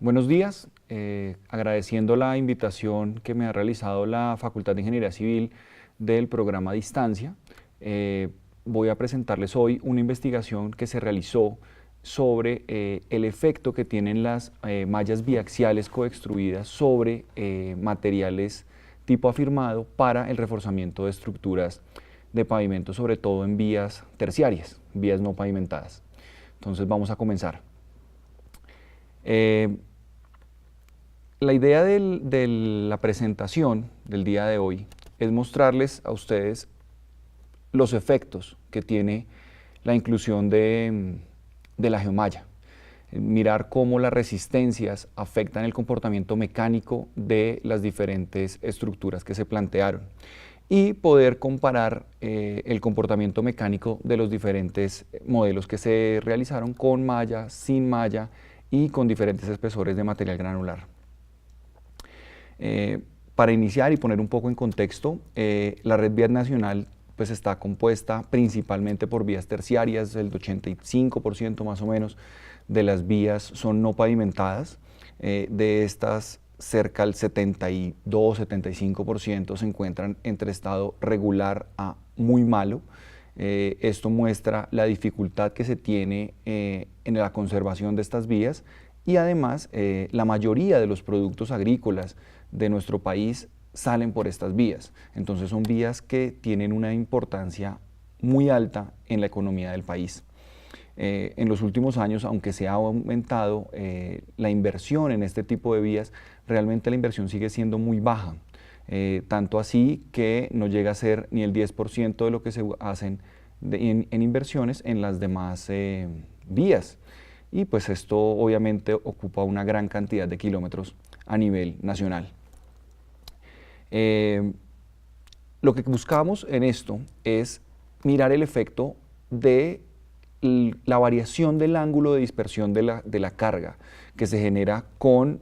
Buenos días, agradeciendo la invitación que me ha realizado la Facultad de Ingeniería Civil del programa a distancia. eh, Voy a presentarles hoy una investigación que se realizó sobre el efecto que tienen las mallas biaxiales coextruidas sobre materiales tipo afirmado para el reforzamiento de estructuras de pavimento, sobre todo en vías terciarias, vías no pavimentadas. Entonces vamos a comenzar. Eh, La idea de la presentación del día de hoy es mostrarles a ustedes los efectos que tiene la inclusión de la geomalla. Mirar cómo las resistencias afectan el comportamiento mecánico de las diferentes estructuras que se plantearon y poder comparar el comportamiento mecánico de los diferentes modelos que se realizaron con malla, sin malla y con diferentes espesores de material granular. Para iniciar y poner un poco en contexto, la red vial nacional pues está compuesta principalmente por vías terciarias. El 85% más o menos de las vías son no pavimentadas. De estas, cerca del 72-75% se encuentran entre estado regular a muy malo. Esto muestra la dificultad que se tiene en la conservación de estas vías y además la mayoría de los productos agrícolas de nuestro país salen por estas vías. Entonces son vías que tienen una importancia muy alta en la economía del país. En los últimos años, aunque se ha aumentado la inversión en este tipo de vías, realmente la inversión sigue siendo muy baja. Tanto así que no llega a ser ni el 10% de lo que se hacen en inversiones en las demás vías. Y pues esto obviamente ocupa una gran cantidad de kilómetros a nivel nacional. Lo que buscamos en esto es mirar el efecto de la variación del ángulo de dispersión de la carga que se genera con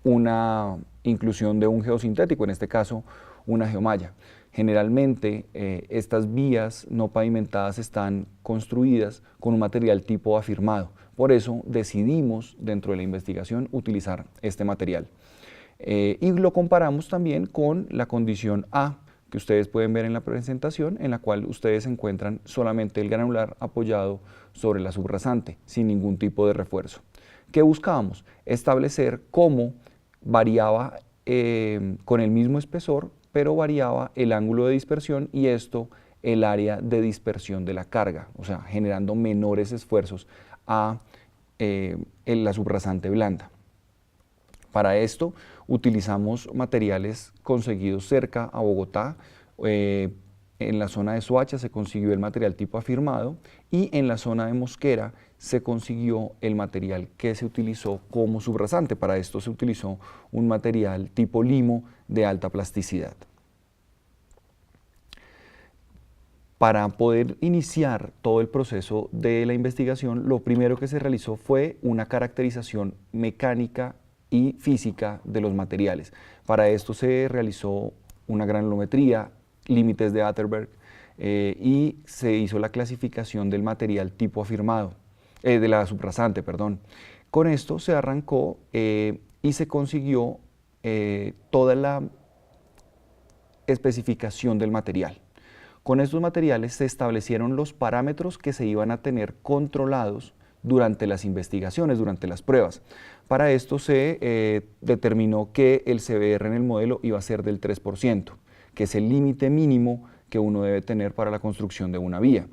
una inclusión de un geosintético, en este caso una geomalla. Generalmente estas vías no pavimentadas están construidas con un material tipo afirmado. Por eso decidimos dentro de la investigación utilizar este material. Y lo comparamos también con la condición A, que ustedes pueden ver en la presentación, en la cual ustedes encuentran solamente el granular apoyado sobre la subrasante, sin ningún tipo de refuerzo. ¿Qué buscábamos? Establecer cómo variaba con el mismo espesor, pero variaba el ángulo de dispersión y esto el área de dispersión de la carga, o sea, generando menores esfuerzos a la subrasante blanda. Para esto utilizamos materiales conseguidos cerca a Bogotá. En la zona de Soacha se consiguió el material tipo afirmado y en la zona de Mosquera se consiguió el material que se utilizó como subrasante. Para esto se utilizó un material tipo limo de alta plasticidad. Para poder iniciar todo el proceso de la investigación, lo primero que se realizó fue una caracterización mecánica y física de los materiales. Para esto se realizó una granulometría, límites de Atterberg, y se hizo la clasificación del material tipo afirmado, de la subrasante, perdón. Con esto se arrancó y se consiguió toda la especificación del material. Con estos materiales se establecieron los parámetros que se iban a tener controlados durante las investigaciones, durante las pruebas. Para esto se determinó que el CBR en el modelo iba a ser del 3%, que es el límite mínimo que uno debe tener para la construcción de una vía.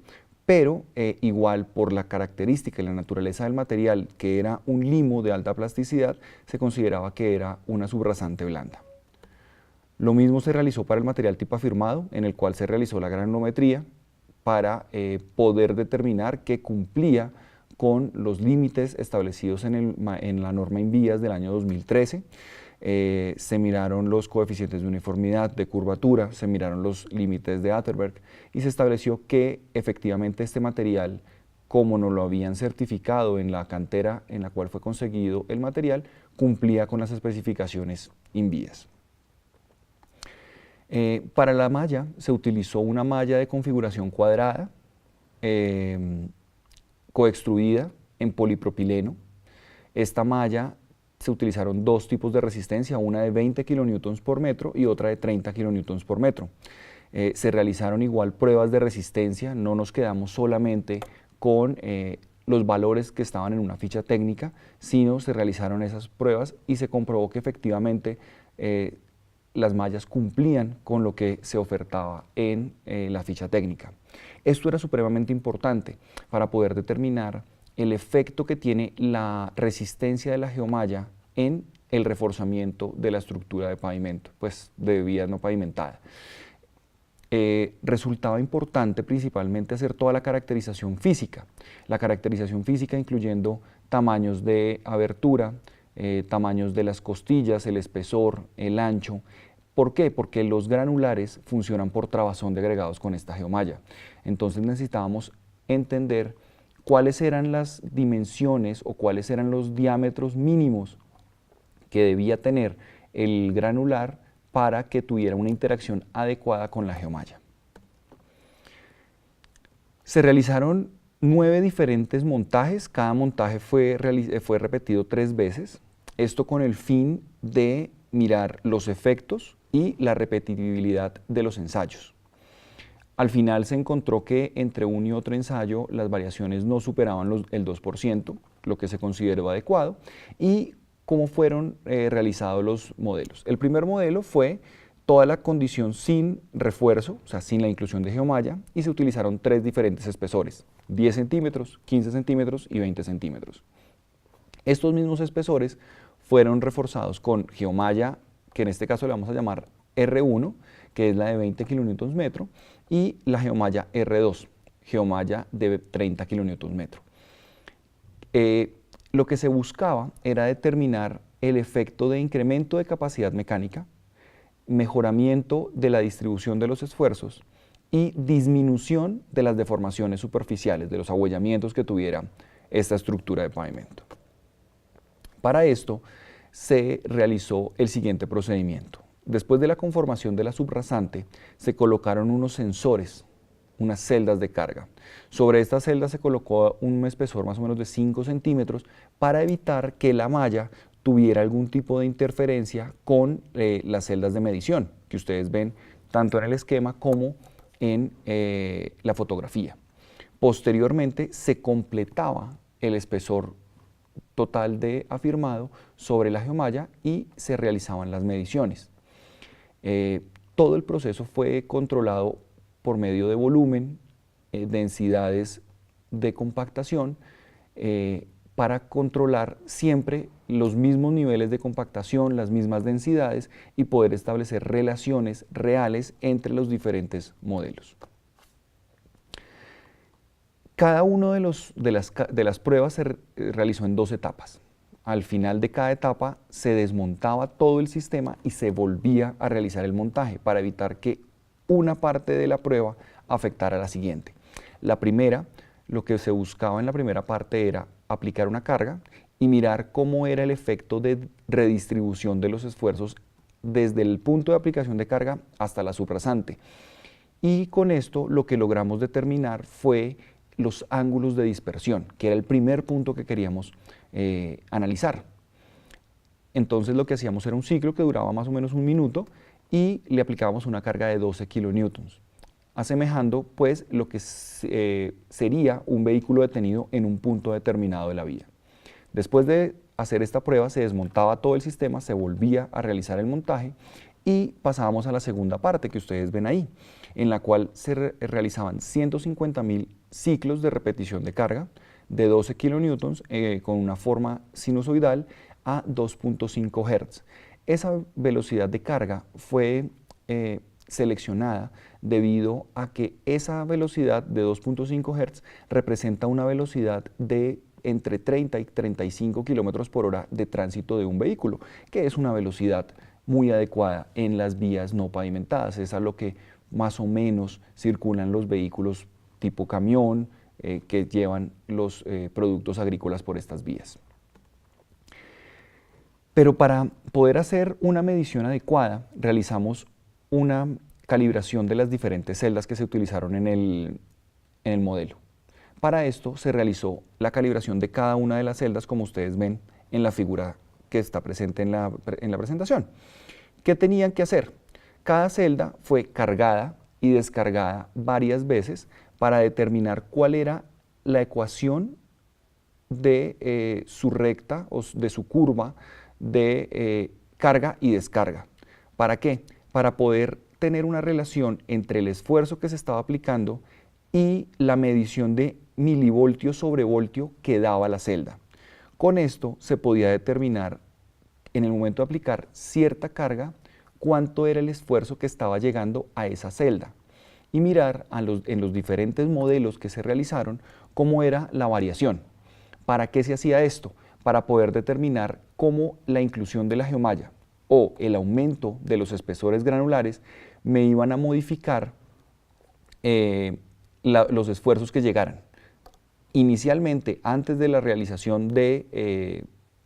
Pero igual por la característica y la naturaleza del material, que era un limo de alta plasticidad, se consideraba que era una subrasante blanda. Lo mismo se realizó para el material tipo afirmado, en el cual se realizó la granulometría para poder determinar que cumplía con los límites establecidos en la norma INVIAS del año 2013. Se miraron los coeficientes de uniformidad, de curvatura, se miraron los límites de Atterberg y se estableció que efectivamente este material, como nos lo habían certificado en la cantera en la cual fue conseguido el material, cumplía con las especificaciones INVIAS. Para la malla se utilizó una malla de configuración cuadrada, coextruida en polipropileno. Esta malla se utilizaron dos tipos de resistencia, una de 20 kilonewtons por metro y otra de 30 kilonewtons por metro. Se realizaron igual pruebas de resistencia, no nos quedamos solamente con los valores que estaban en una ficha técnica, sino se realizaron esas pruebas y se comprobó que efectivamente las mallas cumplían con lo que se ofertaba en la ficha técnica. Esto era supremamente importante para poder determinar el efecto que tiene la resistencia de la geomalla en el reforzamiento de la estructura de pavimento, pues de vías no pavimentadas. Resultaba importante principalmente hacer toda la caracterización física incluyendo tamaños de abertura, tamaños de las costillas, el espesor, el ancho. ¿Por qué? Porque los granulares funcionan por trabazón de agregados con esta geomalla. Entonces necesitábamos entender cuáles eran las dimensiones o cuáles eran los diámetros mínimos que debía tener el granular para que tuviera una interacción adecuada con la geomalla. Se realizaron 9 diferentes montajes, cada montaje fue repetido 3 veces, esto con el fin de mirar los efectos y la repetibilidad de los ensayos. Al final se encontró que entre un y otro ensayo las variaciones no superaban el 2%, lo que se consideró adecuado, y cómo fueron realizados los modelos. El primer modelo fue toda la condición sin refuerzo, o sea, sin la inclusión de geomalla, y se utilizaron 3 diferentes espesores, 10 centímetros, 15 centímetros y 20 centímetros. Estos mismos espesores fueron reforzados con geomalla, que en este caso le vamos a llamar R1, que es la de 20 kilonewtons metro, y la geomalla R2, geomalla de 30 kilonewtons metro. Lo que se buscaba era determinar el efecto de incremento de capacidad mecánica, mejoramiento de la distribución de los esfuerzos y disminución de las deformaciones superficiales, de los abollamientos que tuviera esta estructura de pavimento. Para esto se realizó el siguiente procedimiento. Después de la conformación de la subrasante, se colocaron unos sensores, unas celdas de carga. Sobre estas celdas se colocó un espesor más o menos de 5 centímetros para evitar que la malla tuviera algún tipo de interferencia con las celdas de medición, que ustedes ven tanto en el esquema como en la fotografía. Posteriormente se completaba el espesor total de afirmado sobre la geomalla y se realizaban las mediciones. Todo el proceso fue controlado por medio de volumen, densidades de compactación, para controlar siempre los mismos niveles de compactación, las mismas densidades y poder establecer relaciones reales entre los diferentes modelos. Cada una de las pruebas se realizó en 2 etapas. Al final de cada etapa se desmontaba todo el sistema y se volvía a realizar el montaje para evitar que una parte de la prueba afectara a la siguiente. La primera, lo que se buscaba en la primera parte era aplicar una carga y mirar cómo era el efecto de redistribución de los esfuerzos desde el punto de aplicación de carga hasta la subrasante. Y con esto lo que logramos determinar fue los ángulos de dispersión, que era el primer punto que queríamos analizar. Entonces lo que hacíamos era un ciclo que duraba más o menos 1 minuto y le aplicábamos una carga de 12 kilonewtons, asemejando pues lo que sería un vehículo detenido en un punto determinado de la vía. Después de hacer esta prueba se desmontaba todo el sistema, se volvía a realizar el montaje y pasábamos a la segunda parte que ustedes ven ahí, en la cual se realizaban 150.000 ciclos de repetición de carga de 12 kilonewtons con una forma sinusoidal a 2.5 Hz. Esa velocidad de carga fue seleccionada debido a que esa velocidad de 2.5 Hz representa una velocidad de entre 30 y 35 kilómetros por hora de tránsito de un vehículo, que es una velocidad muy adecuada en las vías no pavimentadas. Es a lo que más o menos circulan los vehículos tipo camión que llevan los productos agrícolas por estas vías. Pero para poder hacer una medición adecuada, realizamos una calibración de las diferentes celdas que se utilizaron en el modelo. Para esto se realizó la calibración de cada una de las celdas, como ustedes ven en la figura que está presente en la presentación. ¿Qué tenían que hacer? Cada celda fue cargada y descargada varias veces para determinar cuál era la ecuación de su recta o de su curva de carga y descarga. ¿Para qué? Para poder tener una relación entre el esfuerzo que se estaba aplicando y la medición de milivoltio sobre voltio que daba la celda. Con esto se podía determinar en el momento de aplicar cierta carga cuánto era el esfuerzo que estaba llegando a esa celda y mirar en los diferentes modelos que se realizaron cómo era la variación. ¿Para qué se hacía esto? Para poder determinar cómo la inclusión de la geomalla o el aumento de los espesores granulares me iban a modificar los esfuerzos que llegaran. Inicialmente, antes de la realización de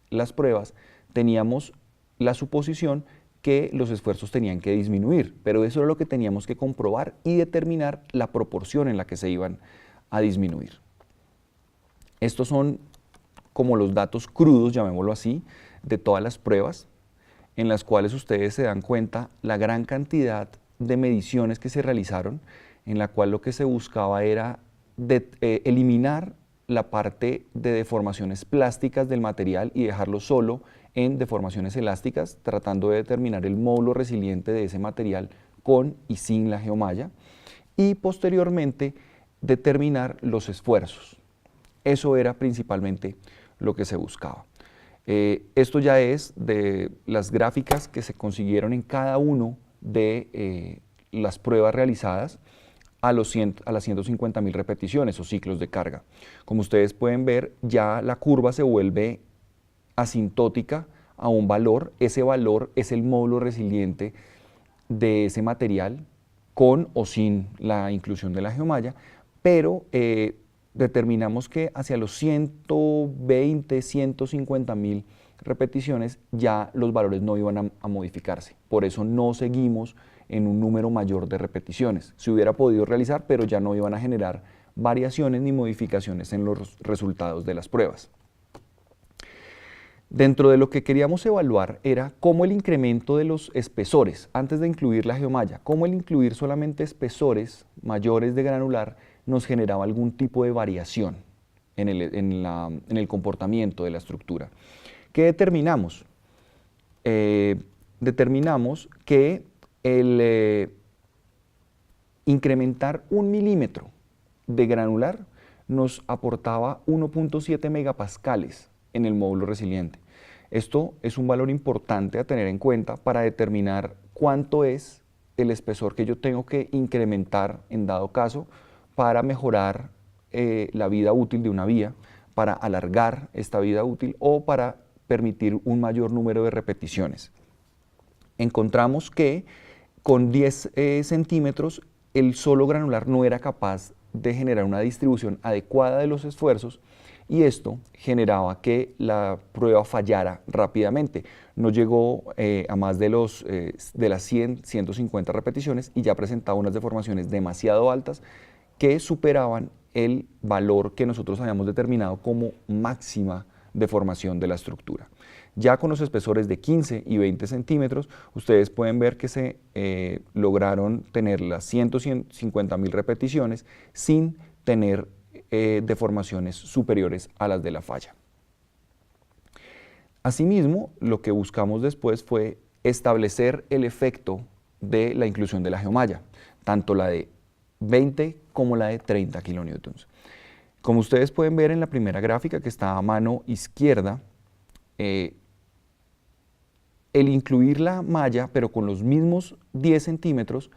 las pruebas, teníamos la suposición que los esfuerzos tenían que disminuir, pero eso era lo que teníamos que comprobar y determinar la proporción en la que se iban a disminuir. Estos son como los datos crudos, llamémoslo así, de todas las pruebas, en las cuales ustedes se dan cuenta la gran cantidad de mediciones que se realizaron, en la cual lo que se buscaba era eliminar la parte de deformaciones plásticas del material y dejarlo solo en deformaciones elásticas, tratando de determinar el módulo resiliente de ese material con y sin la geomalla, y posteriormente determinar los esfuerzos. Eso era principalmente lo que se buscaba. Esto ya es de las gráficas que se consiguieron en cada uno de las pruebas realizadas a las 150.000 repeticiones o ciclos de carga. Como ustedes pueden ver, ya la curva se vuelve asintótica a un valor. Ese valor es el módulo resiliente de ese material con o sin la inclusión de la geomalla, pero determinamos que hacia los 120, 150.000 repeticiones ya los valores no iban a modificarse. Por eso no seguimos en un número mayor de repeticiones. Se hubiera podido realizar, pero ya no iban a generar variaciones ni modificaciones en los resultados de las pruebas. Dentro de lo que queríamos evaluar era cómo el incremento de los espesores, antes de incluir la geomalla, cómo el incluir solamente espesores mayores de granular nos generaba algún tipo de variación en el comportamiento de la estructura. ¿Qué determinamos? Determinamos que el incrementar 1 milímetro de granular nos aportaba 1.7 megapascales en el módulo resiliente. Esto es un valor importante a tener en cuenta para determinar cuánto es el espesor que yo tengo que incrementar en dado caso para mejorar la vida útil de una vía, para alargar esta vida útil o para permitir un mayor número de repeticiones. Encontramos que con 10 centímetros el solo granular no era capaz de generar una distribución adecuada de los esfuerzos y esto generaba que la prueba fallara rápidamente. No llegó a más de las 100, 150 repeticiones y ya presentaba unas deformaciones demasiado altas que superaban el valor que nosotros habíamos determinado como máxima deformación de la estructura. Ya con los espesores de 15 y 20 centímetros, ustedes pueden ver que se lograron tener las 150.000 repeticiones sin tener deformaciones superiores a las de la falla. Asimismo, lo que buscamos después fue establecer el efecto de la inclusión de la geomalla, tanto la de 20 como la de 30 kilonewtons. Como ustedes pueden ver en la primera gráfica que está a mano izquierda, el incluir la malla, pero con los mismos 10 centímetros,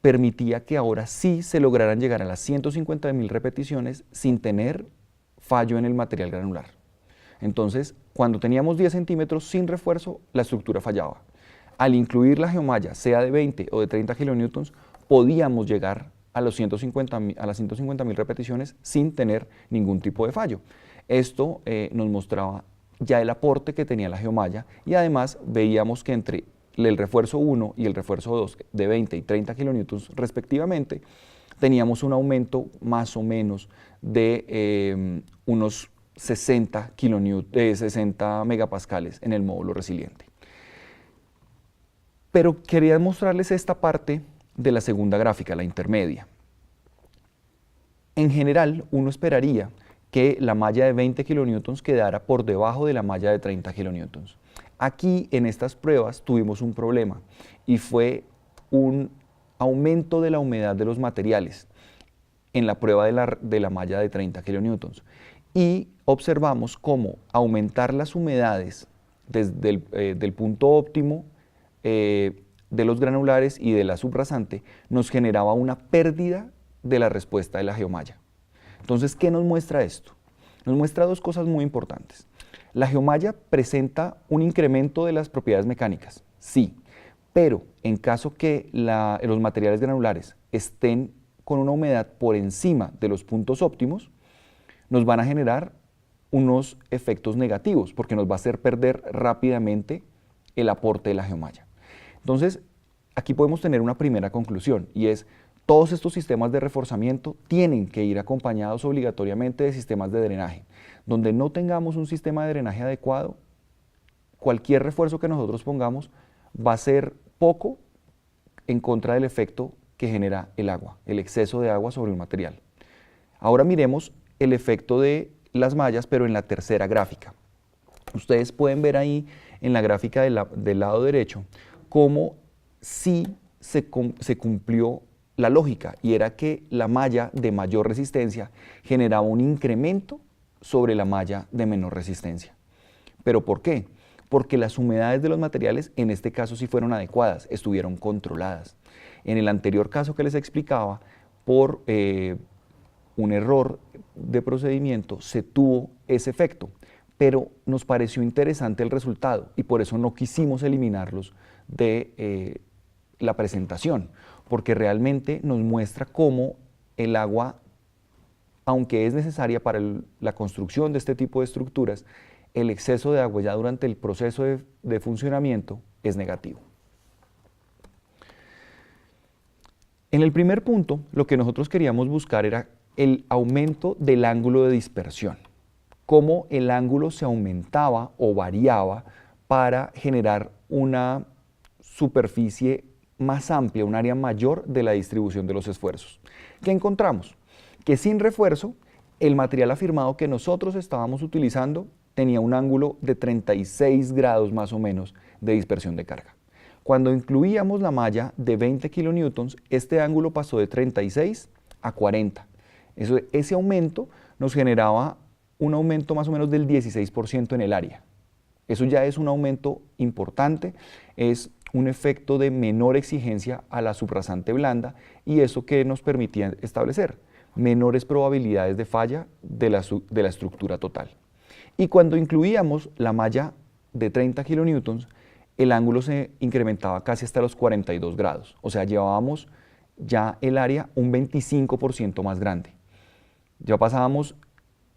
permitía que ahora sí se lograran llegar a las 150.000 repeticiones sin tener fallo en el material granular. Entonces, cuando teníamos 10 centímetros sin refuerzo, la estructura fallaba. Al incluir la geomalla, sea de 20 o de 30 kilonewtons, podíamos llegar a las 150.000 repeticiones sin tener ningún tipo de fallo. Esto nos mostraba ya el aporte que tenía la geomalla y además veíamos que entre el refuerzo 1 y el refuerzo 2 de 20 y 30 kilonewtons respectivamente, teníamos un aumento más o menos de unos 60 60 megapascales en el módulo resiliente. Pero quería mostrarles esta parte de la segunda gráfica, la intermedia. En general, uno esperaría que la malla de 20 kilonewtons quedara por debajo de la malla de 30 kilonewtons. Aquí, en estas pruebas, tuvimos un problema y fue un aumento de la humedad de los materiales en la prueba de la malla de 30 kilonewtons. Y observamos cómo aumentar las humedades desde el punto óptimo de los granulares y de la subrasante nos generaba una pérdida de la respuesta de la geomalla. Entonces, ¿qué nos muestra esto? Nos muestra dos cosas muy importantes. La geomalla presenta un incremento de las propiedades mecánicas, sí, pero en caso que los materiales granulares estén con una humedad por encima de los puntos óptimos, nos van a generar unos efectos negativos porque nos va a hacer perder rápidamente el aporte de la geomalla. Entonces, aquí podemos tener una primera conclusión y es: todos estos sistemas de reforzamiento tienen que ir acompañados obligatoriamente de sistemas de drenaje. Donde no tengamos un sistema de drenaje adecuado, cualquier refuerzo que nosotros pongamos va a ser poco en contra del efecto que genera el agua, el exceso de agua sobre un material. Ahora miremos el efecto de las mallas, pero en la tercera gráfica. Ustedes pueden ver ahí en la gráfica del lado derecho cómo sí se cumplió la lógica, y era que la malla de mayor resistencia generaba un incremento sobre la malla de menor resistencia. ¿Pero por qué? Porque las humedades de los materiales en este caso sí fueron adecuadas, estuvieron controladas. En el anterior caso que les explicaba, por un error de procedimiento se tuvo ese efecto, pero nos pareció interesante el resultado y por eso no quisimos eliminarlos de la presentación, porque realmente nos muestra cómo el agua, aunque es necesaria para la construcción de este tipo de estructuras, el exceso de agua ya durante el proceso de funcionamiento es negativo. En el primer punto, lo que nosotros queríamos buscar era el aumento del ángulo de dispersión, cómo el ángulo se aumentaba o variaba para generar una superficie más amplia, un área mayor de la distribución de los esfuerzos. ¿Qué encontramos? Que sin refuerzo, el material afirmado que nosotros estábamos utilizando tenía un ángulo de 36 grados más o menos de dispersión de carga. Cuando incluíamos la malla de 20 kilonewtons, este ángulo pasó de 36 a 40. Ese aumento nos generaba un aumento más o menos del 16% en el área. Eso ya es un aumento importante, es un efecto de menor exigencia a la subrasante blanda, y eso que nos permitía establecer menores probabilidades de falla de la estructura total. Y cuando incluíamos la malla de 30 kilonewtons, el ángulo se incrementaba casi hasta los 42 grados, o sea, llevábamos ya el área un 25% más grande. Ya pasábamos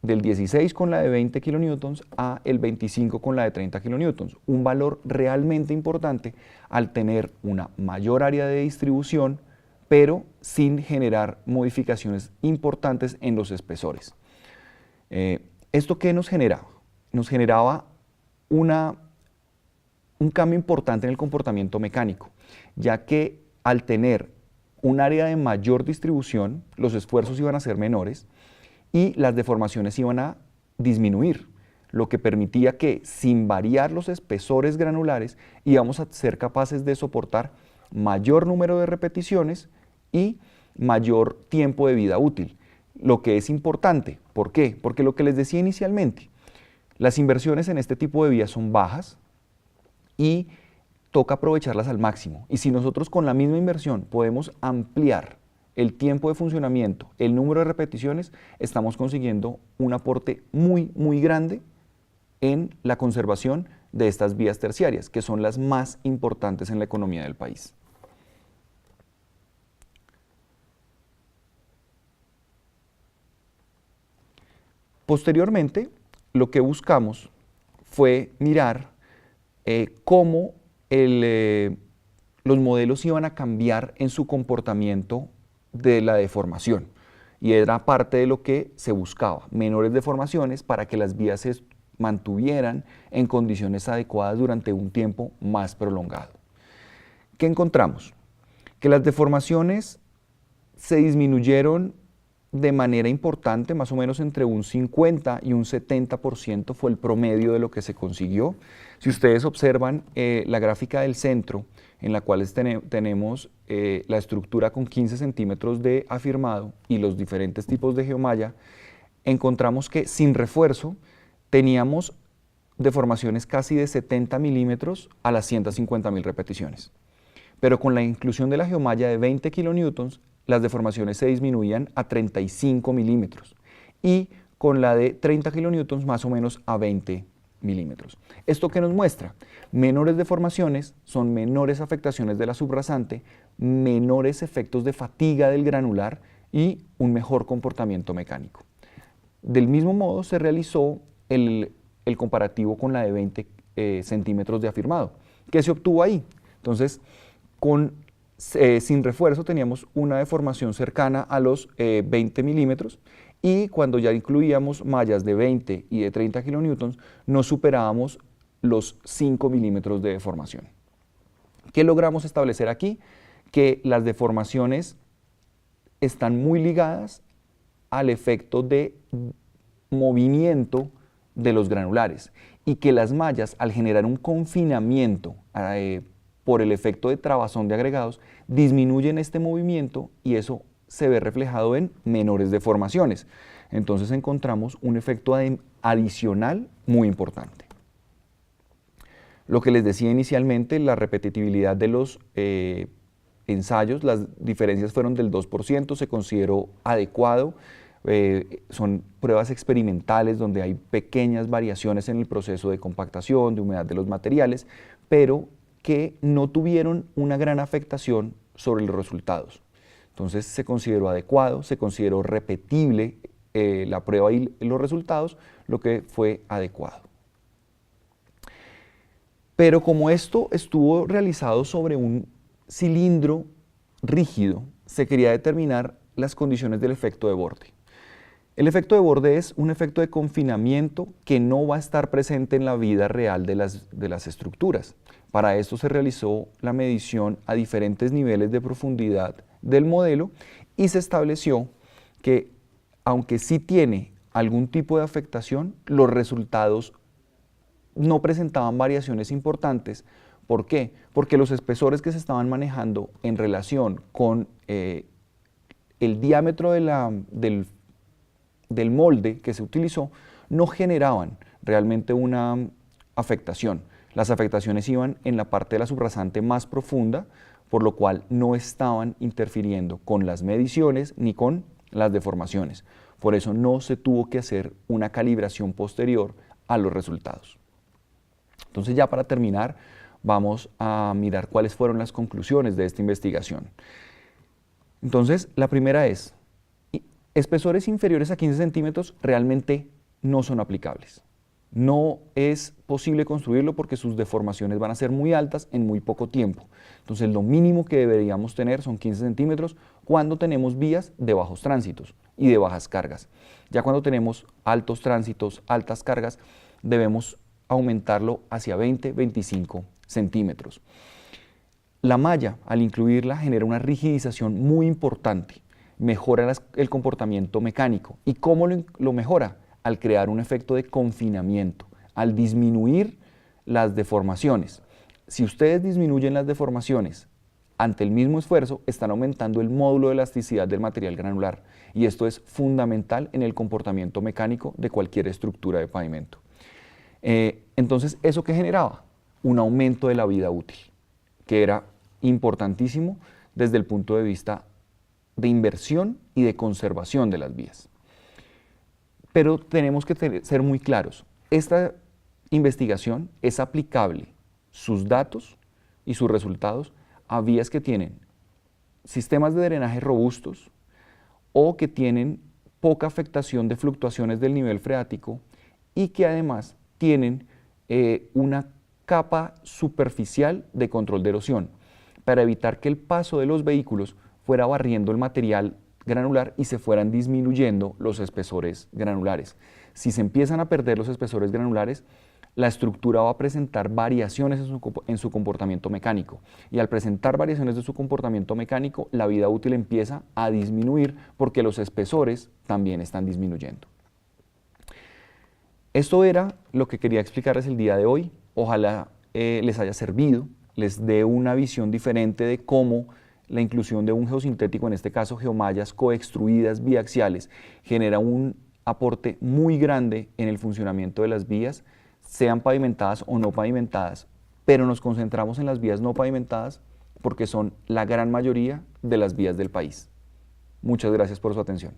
del 16 con la de 20 kilonewtons a el 25 con la de 30 kilonewtons, un valor realmente importante al tener una mayor área de distribución, pero sin generar modificaciones importantes en los espesores. ¿Esto qué nos generaba? Nos generaba un cambio importante en el comportamiento mecánico, ya que al tener un área de mayor distribución, los esfuerzos iban a ser menores y las deformaciones iban a disminuir, lo que permitía que, sin variar los espesores granulares, íbamos a ser capaces de soportar mayor número de repeticiones y mayor tiempo de vida útil, lo que es importante. ¿Por qué? Porque lo que les decía inicialmente, las inversiones en este tipo de vías son bajas y toca aprovecharlas al máximo. Y si nosotros con la misma inversión podemos ampliar el tiempo de funcionamiento, el número de repeticiones, estamos consiguiendo un aporte muy, muy grande en la conservación de estas vías terciarias, que son las más importantes en la economía del país. Posteriormente, lo que buscamos fue mirar cómo los modelos iban a cambiar en su comportamiento de la deformación. y era parte de lo que se buscaba, menores deformaciones para que las vías se mantuvieran en condiciones adecuadas durante un tiempo más prolongado. ¿Qué encontramos? Que las deformaciones se disminuyeron de manera importante, más o menos entre un 50 y un 70% fue el promedio de lo que se consiguió. Si ustedes observan la gráfica del centro, en la cual tenemos la estructura con 15 centímetros de afirmado y los diferentes tipos de geomalla, encontramos que sin refuerzo teníamos deformaciones casi de 70 milímetros a las 150.000 repeticiones. Pero con la inclusión de la geomalla de 20 kilonewtons, las deformaciones se disminuían a 35 milímetros y con la de 30 kilonewtons más o menos a 20 milímetros. ¿Esto qué nos muestra? Menores deformaciones son menores afectaciones de la subrasante, menores efectos de fatiga del granular y un mejor comportamiento mecánico. Del mismo modo se realizó el comparativo con la de 20 centímetros de afirmado. ¿Qué se obtuvo ahí? Entonces, sin refuerzo teníamos una deformación cercana a los 20 milímetros y cuando ya incluíamos mallas de 20 y de 30 kilonewtons no superábamos los 5 milímetros de deformación. ¿Qué logramos establecer aquí? Que las deformaciones están muy ligadas al efecto de movimiento de los granulares y que las mallas, al generar un confinamiento por el efecto de trabazón de agregados, disminuyen este movimiento y eso se ve reflejado en menores deformaciones. Entonces encontramos un efecto adicional muy importante. Lo que les decía inicialmente, la repetitividad de los ensayos, las diferencias fueron del 2%, se consideró adecuado. Son pruebas experimentales donde hay pequeñas variaciones en el proceso de compactación, de humedad de los materiales, pero que no tuvieron una gran afectación sobre los resultados. Entonces se consideró adecuado, se consideró repetible la prueba y los resultados, lo que fue adecuado. Pero como esto estuvo realizado sobre un cilindro rígido, se quería determinar las condiciones del efecto de borde. El efecto de borde es un efecto de confinamiento que no va a estar presente en la vida real de las estructuras. Para esto se realizó la medición a diferentes niveles de profundidad del modelo y se estableció que, aunque sí tiene algún tipo de afectación, los resultados no presentaban variaciones importantes. ¿Por qué? Porque los espesores que se estaban manejando en relación con el diámetro del molde que se utilizó no generaban realmente una afectación. Las afectaciones iban en la parte de la subrasante más profunda, por lo cual no estaban interfiriendo con las mediciones ni con las deformaciones. Por eso no se tuvo que hacer una calibración posterior a los resultados. Entonces, ya para terminar, vamos a mirar cuáles fueron las conclusiones de esta investigación. Entonces, la primera es: espesores inferiores a 15 centímetros realmente no son aplicables. No es posible construirlo porque sus deformaciones van a ser muy altas en muy poco tiempo. Entonces, lo mínimo que deberíamos tener son 15 centímetros cuando tenemos vías de bajos tránsitos y de bajas cargas. Ya cuando tenemos altos tránsitos, altas cargas, debemos aumentarlo hacia 20-25 centímetros. La malla, al incluirla, genera una rigidización muy importante. Mejora el comportamiento mecánico. ¿Y cómo lo mejora? Al crear un efecto de confinamiento, al disminuir las deformaciones. Si ustedes disminuyen las deformaciones ante el mismo esfuerzo, están aumentando el módulo de elasticidad del material granular y esto es fundamental en el comportamiento mecánico de cualquier estructura de pavimento. Entonces, ¿eso qué generaba? Un aumento de la vida útil, que era importantísimo desde el punto de vista de inversión y de conservación de las vías. Pero tenemos que ser muy claros. Esta investigación es aplicable, sus datos y sus resultados, a vías que tienen sistemas de drenaje robustos o que tienen poca afectación de fluctuaciones del nivel freático y que además tienen una capa superficial de control de erosión para evitar que el paso de los vehículos fuera barriendo el material granular y se fueran disminuyendo los espesores granulares. Si se empiezan a perder los espesores granulares, la estructura va a presentar variaciones en su comportamiento mecánico, y al presentar variaciones de su comportamiento mecánico, la vida útil empieza a disminuir porque los espesores también están disminuyendo. Esto era lo que quería explicarles el día de hoy. Ojalá les haya servido, les dé una visión diferente de cómo la inclusión de un geosintético, en este caso geomallas coextruidas biaxiales, genera un aporte muy grande en el funcionamiento de las vías, sean pavimentadas o no pavimentadas, pero nos concentramos en las vías no pavimentadas porque son la gran mayoría de las vías del país. Muchas gracias por su atención.